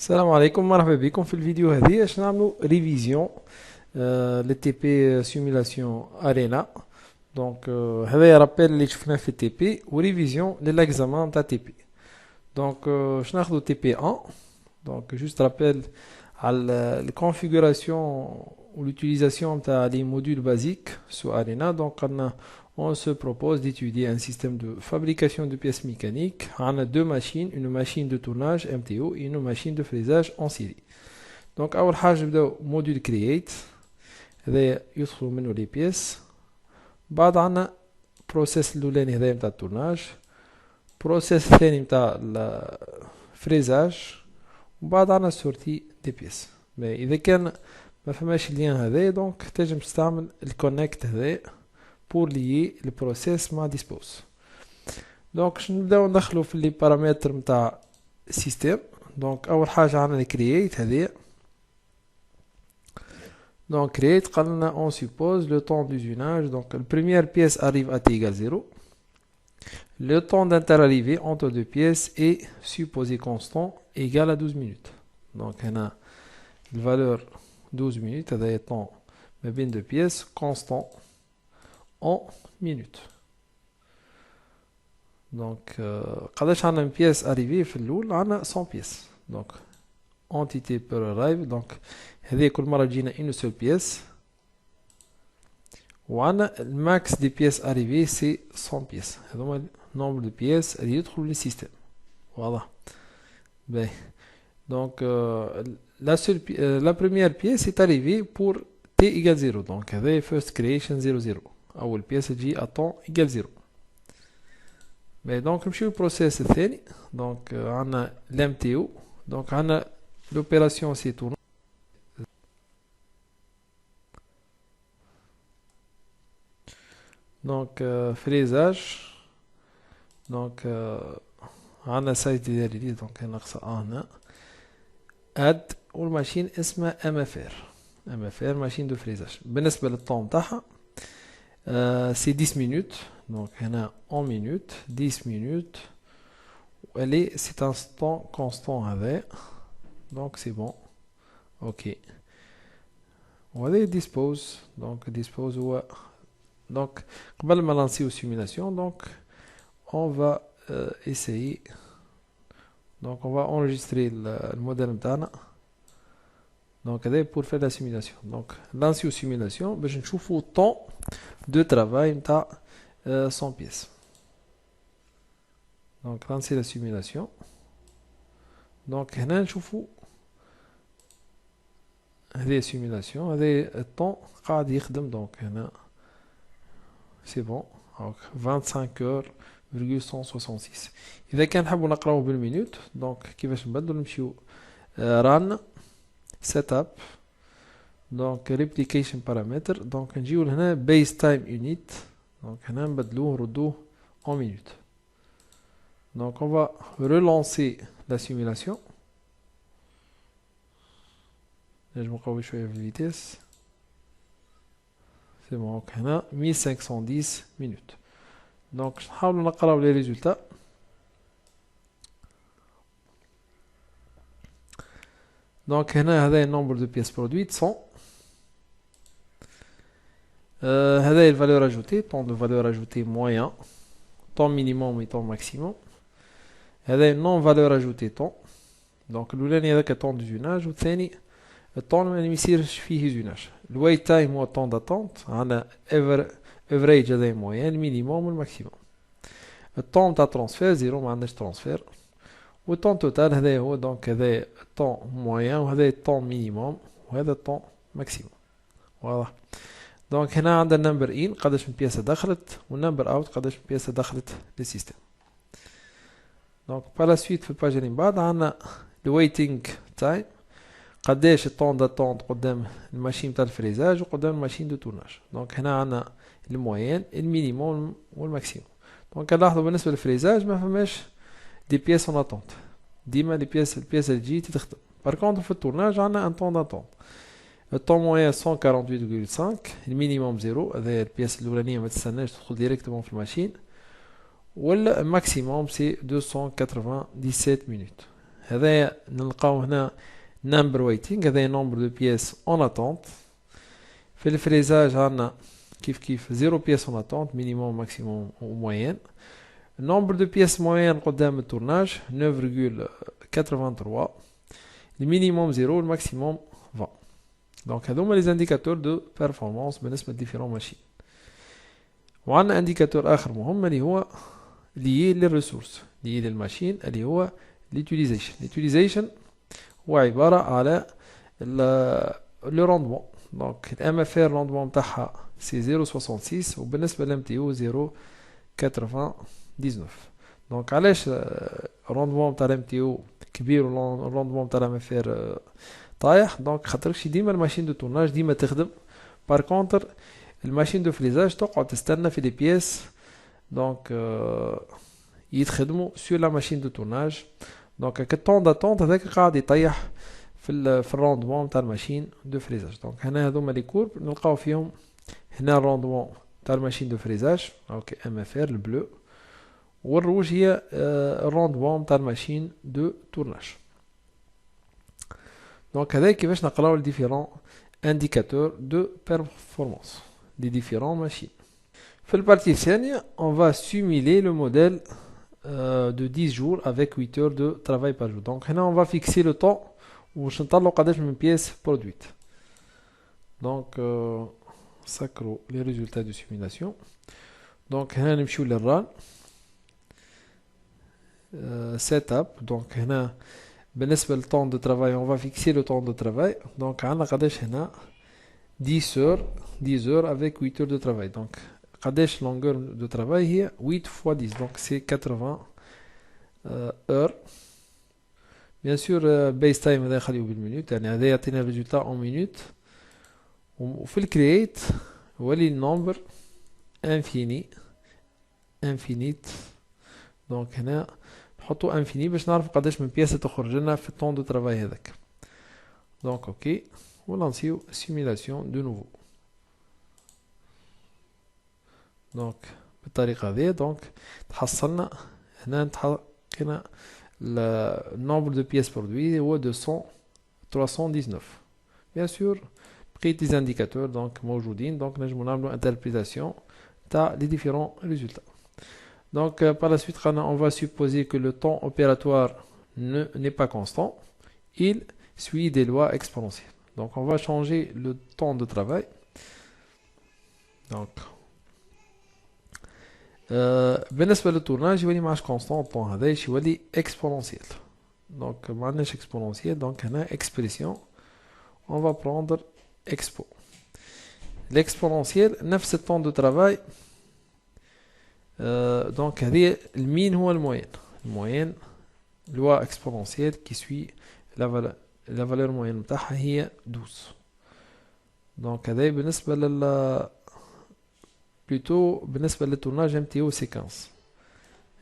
السلام عليكم، مرحبا بكم في الفيديو هذه باش نعملوا ريفيزيون للتي بي سيمولاسيون ارينا. دونك هذا رابيل اللي شفناه في التي بي وريفيزيون للاكزامان تاع تي بي. دونك باش ناخذوا تي بي 1. دونك جوست رابيل على الكونفيغوراسيون l'utilisation des modules basiques sur Arena. Donc, on se propose d'étudier un système de fabrication de pièces mécaniques. On a deux machines, une machine de tournage MTO et une machine de fraisage en série. Donc, أول حاجة نبداو module create. هذا يدخلوا منه les pièces. بعد عنا process الأولاني هذا متاع التورناج. process الثاني متاع الفريزاج. وبعد عنا sortie des pièces. إذا كان ما فماش اللين هذا دونك تنجم تستعمل الكونكت هذا بور ليي البروسيس مع ديسبوز. دونك باش نبداو ندخلو في لي بارامتر نتاع السيستم. دونك اول حاجه عندنا الكرييت هذه. دونك كرييت قالنا اون سوبوز لو طون دوزيناج. دونك البريمير بيس arrive à t égale 0. Le temps d'interarrivée entre deux pièces est supposé constant égal à 12 minutes. Donc هنا الفالور 12 minutes, هذا temps ما بين deux pièces constant en minutes. Donc قداش عندنا pièce arrivée في الأول عندنا 100 pièces. Donc entité per arrive. Donc هذه كل مرة تجينا une seule pièce. وعندنا الماكس des pièces arrivées c'est 100 pièces. هذوما nombre de pièces اللي يدخلوا للسيستم. واضح. باهي. Donc la première pièce est arrivée pour t égale 0. Donc هذا first creation 0 0. أول pièce تجي à temps égale 0. Mais donc نمشيو البروسيس الثاني. Donc عندنا l'MTO. Donc عندنا l'opération c'est tourner. Donc fraisage. Donc عندنا size ديال donc ناقصة هنا. اد والماشين اسمها ام اف ار ماشين دو فريزاج. بالنسبه للطون تاعها سي 10 مينوت. دونك هنا 1 مينوت 10 مينوت والي سي ان طون كونستون هذا. دونك سي بون اوكي. وهذا ديسبوز. دونك ديسبوز هو دونك قبل ما نلانسيو سيمولاسيون دونك اون فا اسيي. Donc on va enregistrer le modèle نتاعنا. Donc هذا pour faire la simulation. Donc lancer simulation باش نشوفوا temps de travail نتاع 100 pièces. Donc lancer la simulation. Donc هنا نشوفوا هذه simulation هذا الطون قاعد يخدم. donc هنا c'est bon. Donc 25 heures 166. إذا كان نحبوا نقراوه بالمينوت دونك كيفاش نبدلو نمشيو run setup دونك replication parameter. دونك نجيو لهنا base time unit. دونك هنا نبدلوه نردوه en minutes. Donc on va relancer la simulation. نجم نقوي شوية في الفيتيس. c'est bon. دونك هنا 1510 minutes. Donc نحاولوا نقراو لي ريزولتا. دونك هنا هذا النومبر دو بيس برودويت 100. هذا الفالور اجوتي طون دو فالور اجوتي موين طون مينيموم و طون ماكسيموم. هذا نون فالور اجوتي طون. دونك الاولاني هذاك طون دو زوناج والثاني الطون اللي ما يصيرش فيه زوناج. الويت تايم هو طون داتونت. عندنا افريج هذا موين المينيموم والماكسيموم. الطون تاع ترانسفير زيرو ما عندناش ترانسفير. والطون توتال هذا هو. دونك هذا الطون موين وهذا الطون مينيموم وهذا الطون ماكسيموم. واضح. دونك هنا عندنا النمبر ان قداش من بياسه دخلت والنمبر اوت قداش من بياسه دخلت للسيستم. دونك بالا سويت في الباج اللي من بعد عندنا الويتينغ تايم قداش الطون داتونت قدام الماشين تاع الفريزاج وقدام الماشين دو تورناج. دونك هنا عندنا الموين المينيموم والماكسيموم. دونك نلاحظوا بالنسبه للفريزاج ما فماش دي بيس اون اتونت. ديما لي بيس البيس اللي تجي تخدم. بار كونطخ في التورناج عندنا ان طون داتونت. الطون موين 148.5. المينيموم زيرو. هذا البيس الاولانيه ما تستناش تدخل ديريكتومون في الماشين. والماكسيموم سي 297 مينوت. هذا نلقاو هنا number waiting، هذا nombre de pièces en attente. في الفريزاج عندنا كيف 0 pièces en attente minimum maximum ou moyenne. nombre de pièces moyenne قدام التورناج 9,83. le minimum 0 le maximum 20. donc هذوما les indicateurs de performance بالنسبة لديفيرون ماشين. وعندنا انديكاتور اخر مهم اللي هو lié للريسورس lié للماشين اللي هو l'utilisation هو عبارة على le rendement. donc الام اف ار rendement نتاعها سي 0.66 وبالنسبة للام تي او 0.99. donc علاش الروندمون نتاع الام تي او كبير والروندمون نتاع الام اف ار طايح؟ دونك خاطرش ديما الماشين دو تورناج ديما تخدم. بار كونتر الماشين دو فريزاج تقعد تستنى في لي بيس دونك يتخدموا سور لا ماشين دو تورناج. دونك هاك الطون داتونت هذاك قاعد يطيح في الروندمون تاع الماشين دو فريزاج. دونك هنا هذوما لي كورب نلقاو فيهم هنا الروندمون تاع الماشين دو فريزاج اوكي ام اف ار البلو، والروج هي الروندمون تاع الماشين دو تورناج. دونك هذا كيفاش نقراو الديفيرون انديكاتور دو بيرفورمانس دي ديفيرون ماشين. في البارتي الثانية on va simuler le modèle de 10 jours avec 8 heures de travail par jour. donc هنا on va fixer le temps واش نطلعو قداش من بيس برودويت. donc سكروا les résultats de simulation. donc هنا نمشيو للران setup. donc هنا بالنسبة للطون دو ترافاي on va fixer le temps de travail. donc عندنا قداش هنا 10 heures avec 8 heures de travail. donc قداش longueur de travail هي 8 fois 10 donc c'est 80 heures. bien sûr base time هذا نخليه بالمينوت يعني هذا يعطينا الريزولتا en minute. وفي الكرييت ولي النمبر infinite. donc هنا نحطو انفيني باش نعرف قداش من بياسة تخرج لنا في الطون دو ترافاي هذاك. دونك اوكي ونلانسيو سيميلاسيون دو نوفو. دونك بالطريقة هذه دونك تحصلنا هنا لقينا النومبر دو بياس برودوي هو 319. بيان سور بقيت لي زانديكاتور دونك موجودين دونك نجمو نعملو انتربريتاسيون تاع لي ديفيرون ريزولتا. Donc par la suite on va supposer que le temps opératoire n'est pas constant, il suit des lois exponentielles. donc on va changer le temps de travail. donc بالنسبة للتورناج يولي معاش constant الطون هذا يولي exponentiel. donc معناش exponentiel donc هنا expression on va prendre expo. l'exponentiel نفس الطون دو travail. donc هذه المين هو الموين loi exponentielle qui suit la valeur moyenne نتاعها هي 12. donc هذا بالنسبة plutôt بالنسبة للتورناج MTO c'est 15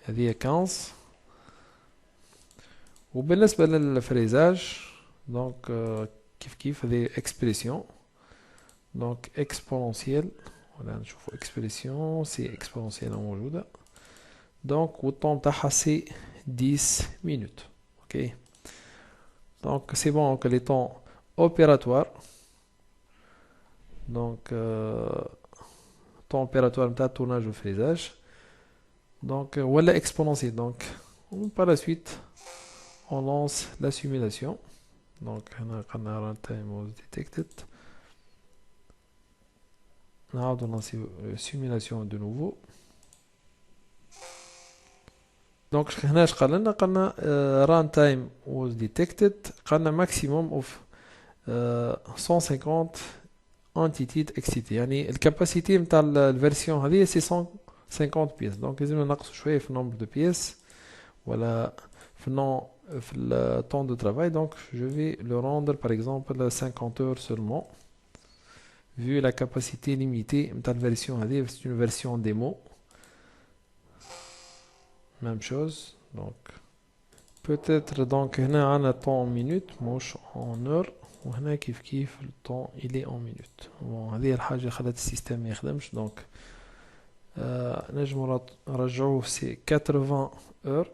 هذه 15. وبالنسبة للفريزاج donc كيف هذه expression donc exponentielle. ولا نشوفو expression سي exponentielle موجودة. donc والطون تاعها سي 10 minutes. ok donc c'est bon que les temps opératoires donc temps opératoire نتاع التورناج والفريزاج donc ولا exponentiel. donc par la suite on lance la simulation. donc هنا قلنا runtime was detected. نعاودو نلانسيو سيميلاسيون دو نوفو. دونك هنا اش قالنا؟ قالنا ران تايم was detected. قالنا ماكسيموم اوف 150 entities excitées يعني الكاباسيتي نتاع الفيرسيون هذه سي 150 بيس. دونك لازمنا نقصو شويه في النومبر دو بيس ولا في le temps de travail. donc je vais le rendre par exemple 50 heures seulement vu la capacité limitée de la version. C'est une version démo. Même chose. donc peut-être donc هنا عندنا temps en minutes مش en heure وهنا كيف le temps il est en minutes. bon هذه الحاجة خلت السيستم ما يخدمش. donc نجمو نرجعوه c'est 80 heures.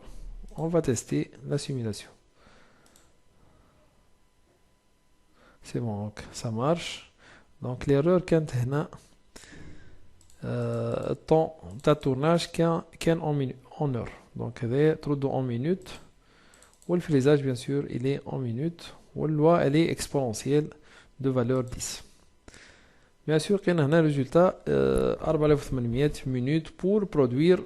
on va tester la simulation. c'est bon, donc ça marche. Donc l'erreur كانت هنا الطون تاع التورناج كان en heure. Donc هذايا تردو en minute. والفريزاج bien sûr il est en minute. واللوا elle est exponentielle de valeur 10. Bien sûr كاين هنا résultat 4800 minutes pour produire.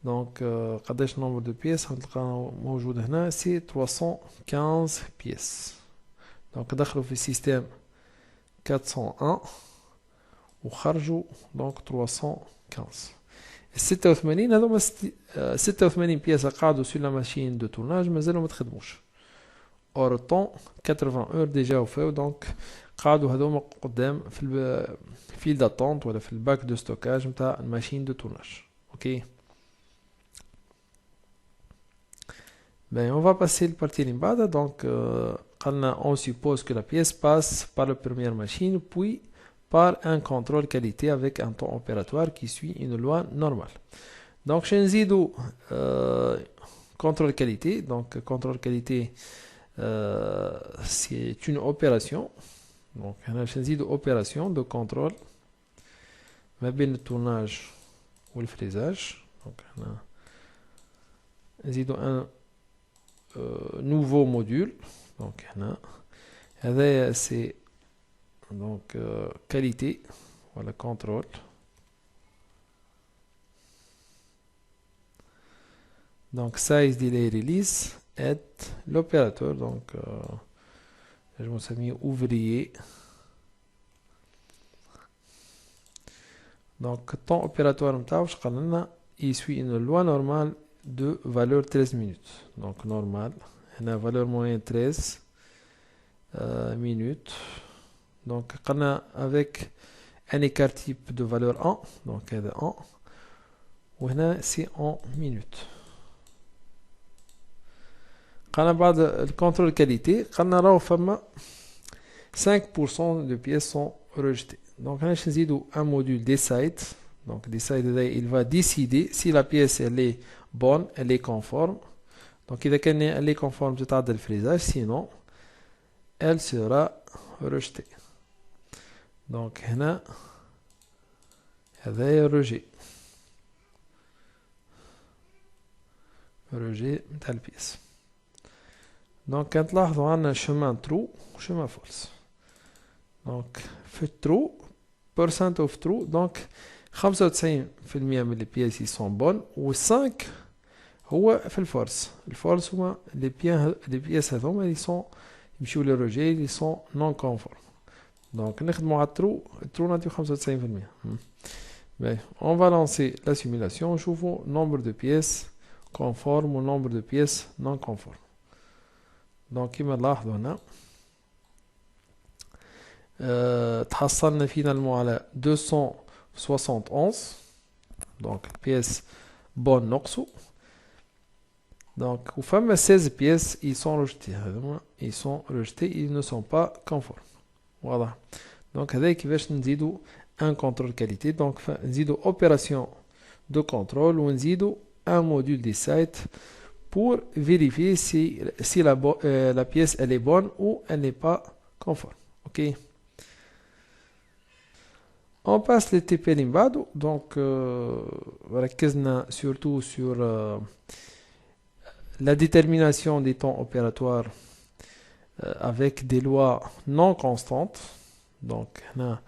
Donc قداش nombre de pièces غنلقاو موجود هنا c'est 315 pièces. Donc دخلوا في السيستم 401 وخرجوا donc 315. 86 هذوما 86 بياسة قعدوا sur la machine de tournage مازالوا ما تخدموش. اور الطون 80 اور ديجا وفاو دونك قعدوا هذوما قدام في الفيل داتونت ولا في الباك دو ستوكاج نتاع الماشين دو تورناج. اوكي ben on va passer le partie اللي من بعدها. donc on suppose que la pièce passe par la première machine puis par un contrôle qualité avec un temps opératoire qui suit une loi normale. Donc je نزيدو contrôle qualité. donc contrôle qualité c'est une opération. donc هنا باش نزيدو opération de contrôle ما بين التورناج والفريزاج. donc هنا نزيدو un nouveau module. donc هنا هذايا c'est donc qualité voilà contrôle. donc size delay release aide l'opérateur. donc je me suis mis ouvrier. donc temps opératoire نتاعو واش قال لنا il suit une loi normale de valeur 13 minutes. donc normal هنا valeur moyenne 13 minutes. donc قلنا avec un écart type de valeur 1. donc هذا 1 وهنا c'est en minutes. قلنا بعد الكونترول كاليتي قلنا راهو فما 5% de pièces sont rejetées. donc هنا باش نزيدو un module decide. donc decide il va décider si la pièce elle est bonne, elle est conforme. donc إذا كان elle est conforme تتعدى الفريزاج sinon elle sera rejetée. donc هنا هذايا rejet نتاع البيس. donc كان تلاحظوا عندنا chemin true و chemin false. donc في true percent of true donc 95% من les pièces ils sont bonnes و 5 هو في الفورس. الفورس هما les pièces هذوما ils sont يمشيو للرجي ils sont non conformes. donc نخدموا على true نعطيو 95%. ben on va lancer la simulation نشوفوا nombre de pièces conformes و nombre de pièces non conformes. donc كما نلاحظوا هنا تحصلنا فينالمون على 271 donc pièces bonnes نقصوا. donc وفما 16 pièces ils sont rejetées. هذوما ils sont rejetés ils ne sont pas conformes. واضح. donc هذا كيفاش نزيدو un contrôle qualité. donc نزيدو opération de contrôle ونزيدو un module decide pour vérifier si la pièce elle est bonne ou elle n'est pas conforme. ok on passe les TP اللي من بعدو. donc ركزنا surtout sur la détermination des temps opératoires avec des lois non constantes. donc هنا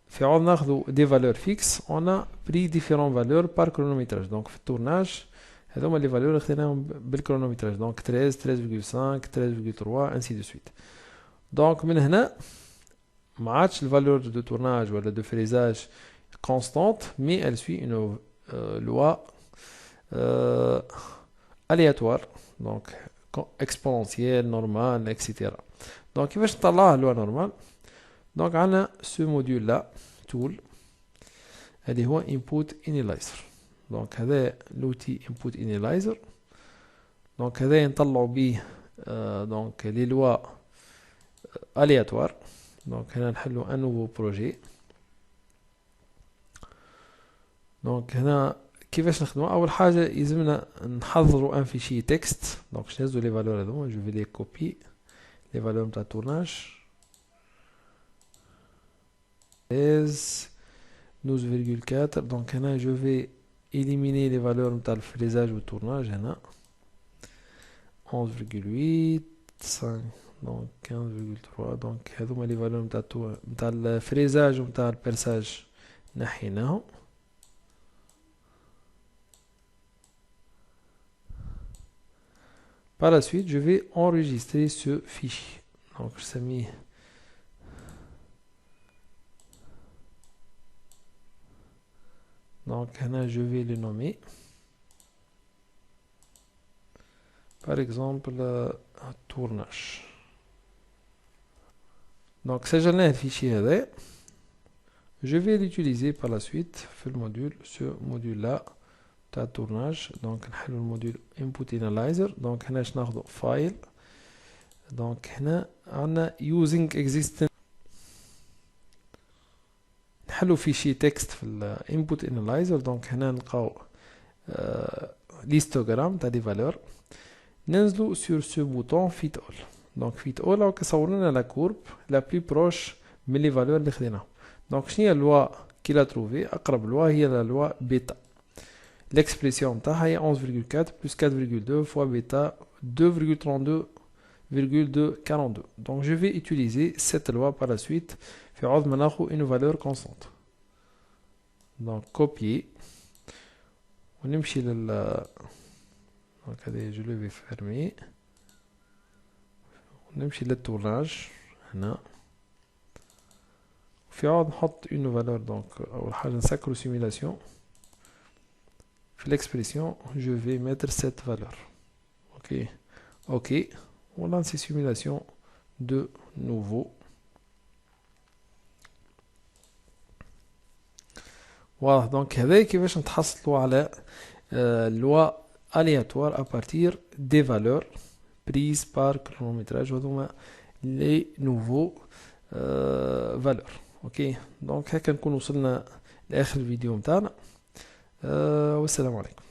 في عوض ناخذوا des valeurs fixes on a pris différentes valeurs par chronométrage. donc في التورناج هذوما les valeurs خديناهم بالكرونومتراج. donc 13 13.5 13.3 ainsi de suite. donc من هنا ما عادش الفالور دو tournage ولا de frésage constante mais elle suit une loi aléatoire donc exponentielle normale etc. donc كيفاش نطلعها loi normale. donc عندنا ce module là tool اللي هو input analyzer. donc هذا l'outil input analyzer. donc هذا نطلعوا به donc les lois aléatoires. donc هنا نحلو un nouveau projet. donc هنا كيفاش نخدموا. اول حاجه يلزمنا نحضروا un fichier texte. donc باش نهزوا les valeurs هذوما je vais les copier les valeurs de tournage. 13, 12,4. Donc là, je vais éliminer les valeurs de fraisage ou tournage. 11,8, 5, donc 15,3. Donc هذوما les valeurs نتاع الفريزاج ونتاع البرساج نحيناهم. Par la suite, je vais enregistrer ce fichier. Donc je mis donc là, je vais le nommer. Par exemple, tournage. Donc, si j'ai le fichier هذا, je vais l'utiliser par la suite في le module, ce module-là, de tournage. Donc, le module input analyzer. Donc, هنا ناخذ file. Donc, هنا عندنا using existing. نحلو fichier texte في ال input analyzer. Donc, هنا نلقاو l'histogramme تاع les valeurs. ننزلو sur ce bouton fit all. Donc fit all راهو كيصور لنا la courbe la plus proche من les valeurs اللي خديناهم. Donc شنو هي اللوا كي لا تروفي؟ اقرب لوا هي la loi بيتا. L'expression تاعها هي 11,4 plus 4,2 fois bêta 2,32,242. Donc je vais utiliser cette loi par la suite في عوض ما ناخذ une valeur constante. Donc copier ونمشي لل Donc, je le vais fermer. ونمشي للتورناج هنا. في عوض نحط une valeur. Donc أول حاجة نسكرو simulation. في l'expression je vais mettre cette valeur. Ok. Ok. On lance simulation de nouveau. Voilà. Donc هذا كيفاش نتحصلوا على loi aléatoire à partir des valeurs prises par chronométrage هذوما les nouveaux valeurs. ok donc هكا نكون وصلنا لاخر الفيديو متاعنا والسلام عليكم.